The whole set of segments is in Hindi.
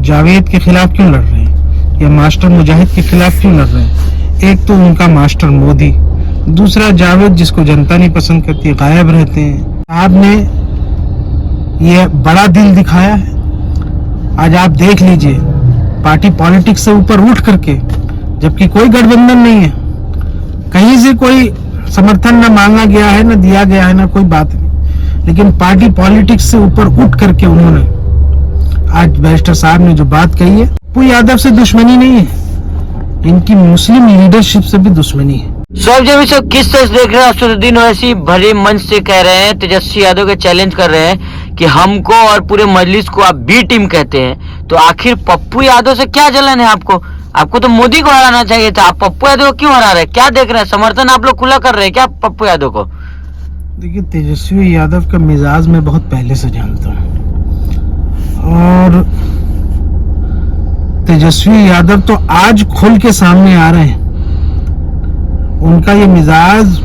जावेद के खिलाफ क्यों लड़ रहे हैं या मास्टर मुजाहिद के खिलाफ क्यों लड़ रहे हैं? एक तो उनका मास्टर मोदी, दूसरा जावेद जिसको जनता नहीं पसंद करती, गायब रहते हैं। आपने ये बड़ा दिल दिखाया है। आज आप देख लीजिए, पार्टी पॉलिटिक्स से ऊपर उठ करके, जबकि कोई गठबंधन नहीं है, कहीं से कोई समर्थन न मांगा गया है, न दिया गया है, न कोई बात नहीं, लेकिन पार्टी पॉलिटिक्स से ऊपर उठ करके उन्होंने आज बैरिस्टर साहब ने जो बात कही है, पप्पू यादव से दुश्मनी नहीं है, इनकी मुस्लिम लीडरशिप से भी दुश्मनी है। सब किस तरह से देख रहे हैं? असदुद्दीन ओवैसी भरे मंच से कह रहे हैं, तेजस्वी यादव के चैलेंज कर रहे हैं कि हमको और पूरे मजलिस को आप बी टीम कहते हैं, तो आखिर पप्पू यादव से क्या जलन है आपको? आपको तो मोदी को हराना चाहिए था, आप पप्पू यादव को क्यों हरा रहे हैं? क्या देख रहे हैं? समर्थन आप लोग खुला कर रहे हैं क्या पप्पू यादव को? देखिए, तेजस्वी यादव का मिजाज मैं बहुत पहले से जानता हूँ, और तेजस्वी यादव तो आज खुल के सामने आ रहे हैं। उनका ये मिजाज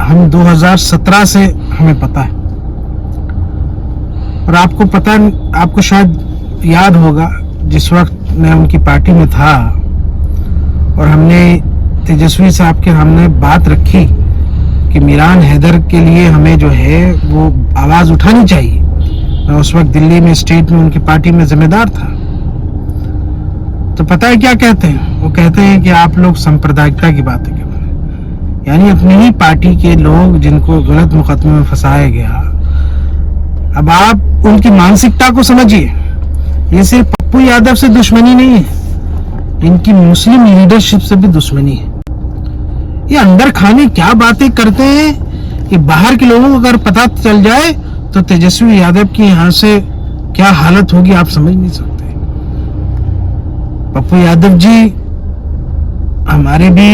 हम 2017 से हमें पता है, और आपको पता, आपको शायद याद होगा, जिस वक्त मैं उनकी पार्टी में था और हमने तेजस्वी साहब के हमने बात रखी कि मीरान हैदर के लिए हमें जो है वो आवाज उठानी चाहिए। मैं उस वक्त दिल्ली में स्टेट में उनकी पार्टी में जिम्मेदार था। तो पता है क्या कहते हैं? वो कहते हैं कि आप लोग सांप्रदायिकता की बातें कर रहे हैं, यानी अपनी ही पार्टी के लोग जिनको गलत मुकदमे में फंसाया गया। अब आप उनकी मानसिकता को समझिए, ये सिर्फ पप्पू यादव से दुश्मनी नहीं है, इनकी मुस्लिम लीडरशिप से भी दुश्मनी है। ये अंदर खाने क्या बातें करते हैं कि बाहर के लोगों को अगर पता चल जाए तो तेजस्वी यादव की यहां से क्या हालत होगी आप समझ नहीं सकते। पप्पू यादव जी हमारे भी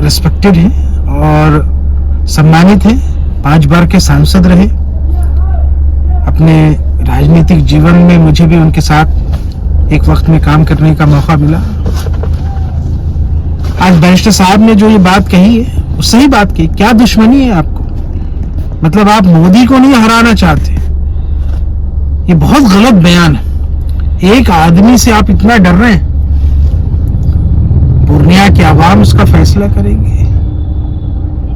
रिस्पेक्टेड हैं और सम्मानित हैं, 5 बार के सांसद रहे। अपने राजनीतिक जीवन में मुझे भी उनके साथ एक वक्त में काम करने का मौका मिला। आज बैरिस्टर साहब ने जो ये बात कही है वो सही बात कही। क्या दुश्मनी है आपको? मतलब आप मोदी को नहीं हराना चाहते? ये बहुत गलत बयान है। एक आदमी से आप इतना डर रहे हैं? पूर्णिया की आवाम उसका फैसला करेंगे।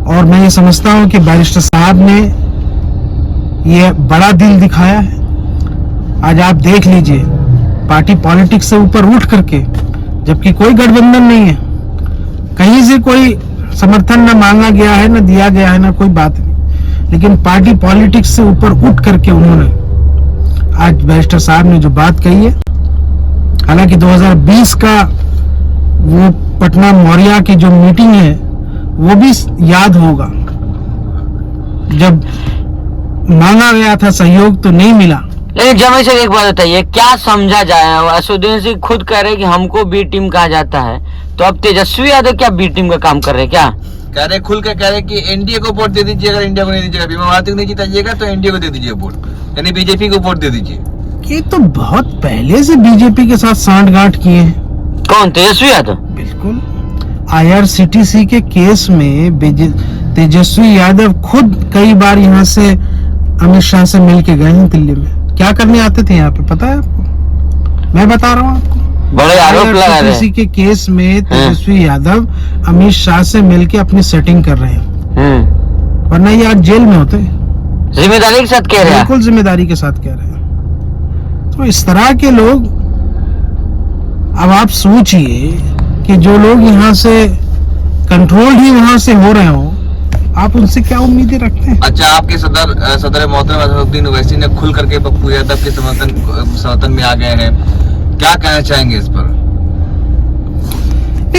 और मैं ये समझता हूं कि बैरिस्टर साहब ने ये बड़ा दिल दिखाया है। आज आप देख लीजिए, पार्टी पॉलिटिक्स से ऊपर उठ करके, जबकि कोई गठबंधन नहीं है, कहीं से कोई समर्थन न मांगा गया है, न दिया गया है, न कोई बात नहीं, लेकिन पार्टी पॉलिटिक्स से ऊपर उठ करके उन्होंने आज बैरिस्टर साहब ने जो बात कही है, हालांकि 2020 का वो पटना मौर्या की जो मीटिंग है वो भी याद होगा, जब मांगा गया था सहयोग तो नहीं मिला। लेकिन जब से एक बात बताइए, क्या समझा जाए? असदुद्दीन सिंह खुद कह रहे हैं कि हमको बी टीम कहा जाता है, तो अब तेजस्वी यादव क्या बी टीम का काम कर रहे हैं? क्या कह रहे, खुल के कह रहे कि एनडीए को वोट दे दीजिए, अगर इंडिया को नहीं दीजिएगा, बीमा नहीं जिताइएगा तो एनडीए को दे दीजिए वोट, यानी बीजेपी को वोट दे दीजिए। ये तो बहुत पहले से बीजेपी के साथ सांठगांठ किए हैं। कौन? तेजस्वी यादव? बिल्कुल। IRCTC के केस में तेजस्वी यादव खुद कई बार यहाँ से अमित शाह से मिल के गए हैं दिल्ली में। क्या करने आते थे यहाँ पे, पता है आपको? मैं बता रहा हूँ आपको। बड़े आरोप लगा रहे हैं। के केस में तेजस्वी यादव अमित शाह से मिलके अपनी सेटिंग कर रहे हैं, वरना ये आज जेल में होते। जिम्मेदारी के साथ कह रहे हैं। बिल्कुल जिम्मेदारी के साथ कह रहे हैं। तो इस तरह के लोग, अब आप सोचिए कि जो लोग यहाँ से कंट्रोल ही वहां से हो रहे हो, आप उनसे क्या उम्मीदें रखते हैं? अच्छा, आपके सदर मोहतरम असदुद्दीन ओवैसी ने खुल करके पप्पू यादव के समर्थन में आ गए हैं, क्या कहना चाहेंगे इस पर?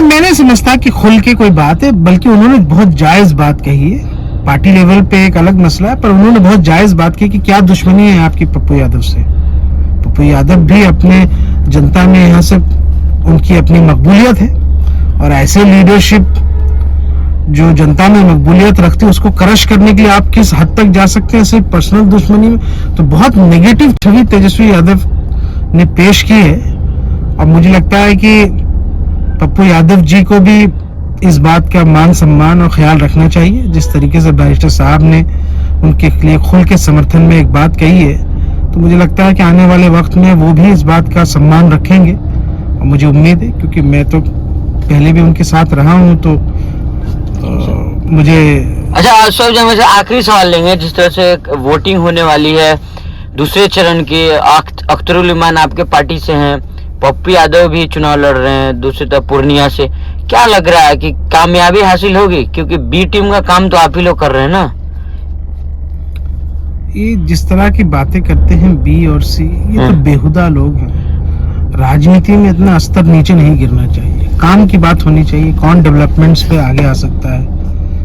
मैं नहीं समझता कि खुल के कोई बात है, बल्कि उन्होंने बहुत जायज बात कही है। पार्टी लेवल पे एक अलग मसला है, पर उन्होंने बहुत जायज बात की कि क्या दुश्मनी है आपकी पप्पू यादव से। पप्पू यादव भी अपने जनता में यहाँ से उनकी अपनी मकबूलियत है, और ऐसे लीडरशिप जो जनता में मकबूलियत रखती है उसको क्रश करने के लिए आप किस हद तक जा सकते हैं सिर्फ पर्सनल दुश्मनी में? तो बहुत नेगेटिव छवि तेजस्वी यादव ने पेश की है, और मुझे लगता है कि पप्पू यादव जी को भी इस बात का मान सम्मान और ख्याल रखना चाहिए। जिस तरीके से बैरिस्टर साहब ने उनके लिए खुल के समर्थन में एक बात कही है, तो मुझे लगता है कि आने वाले वक्त में वो भी इस बात का सम्मान रखेंगे, और मुझे उम्मीद है, क्योंकि मैं तो पहले भी उनके साथ रहा हूँ, तो मुझे अच्छा अशोक जी, मुझे आखिरी सवाल लेंगे। जिस तरह से वोटिंग होने वाली है दूसरे चरण की, अख्तरुल ईमान आपके पार्टी से हैं, पप्पू यादव भी चुनाव लड़ रहे हैं दूसरी तरफ पूर्णिया से, क्या लग रहा है कि कामयाबी हासिल होगी? क्योंकि बी टीम का काम तो आप ही लोग कर रहे हैं ना। ये जिस तरह की बातें करते हैं बी और सी, ये तो बेहुदा लोग हैं। राजनीति में इतना स्तर नीचे नहीं गिरना चाहिए, काम की बात होनी चाहिए, कौन डेवलपमेंट्स पे आगे आ सकता है।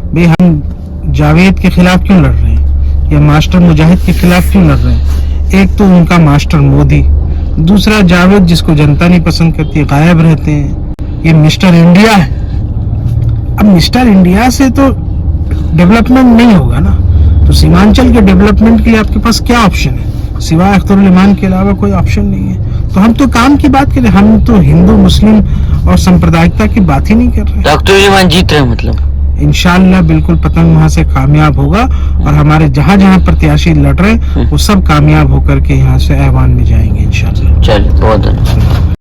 भाई हम जावेद के खिलाफ क्यों लड़ रहे हैं, या मास्टर मुजाहिद के खिलाफ क्यों लड़ रहे हैं? एक तो उनका मास्टर मोदी, दूसरा जावेद जिसको जनता नहीं पसंद करती, गायब रहते हैं। ये मिस्टर इंडिया है। अब मिस्टर इंडिया से तो डेवलपमेंट नहीं होगा ना, तो सीमांचल के डेवलपमेंट के लिए आपके पास क्या ऑप्शन है? सिवाय अख्तरुल ईमान के अलावा कोई ऑप्शन नहीं है। तो हम तो काम की बात करें, हम तो हिंदू मुस्लिम और सांप्रदायिकता की बात ही नहीं कर रहे। तो अख्तरुल ईमान जीत रहे हैं मतलब? इंशाअल्लाह बिल्कुल पतंग वहां से कामयाब होगा, और हमारे जहां जहां प्रत्याशी लड़ रहे हैं वो सब कामयाब होकर के यहाँ से ऐवान में जाएंगे इंशाअल्लाह। चलिए, बहुत धन्यवाद।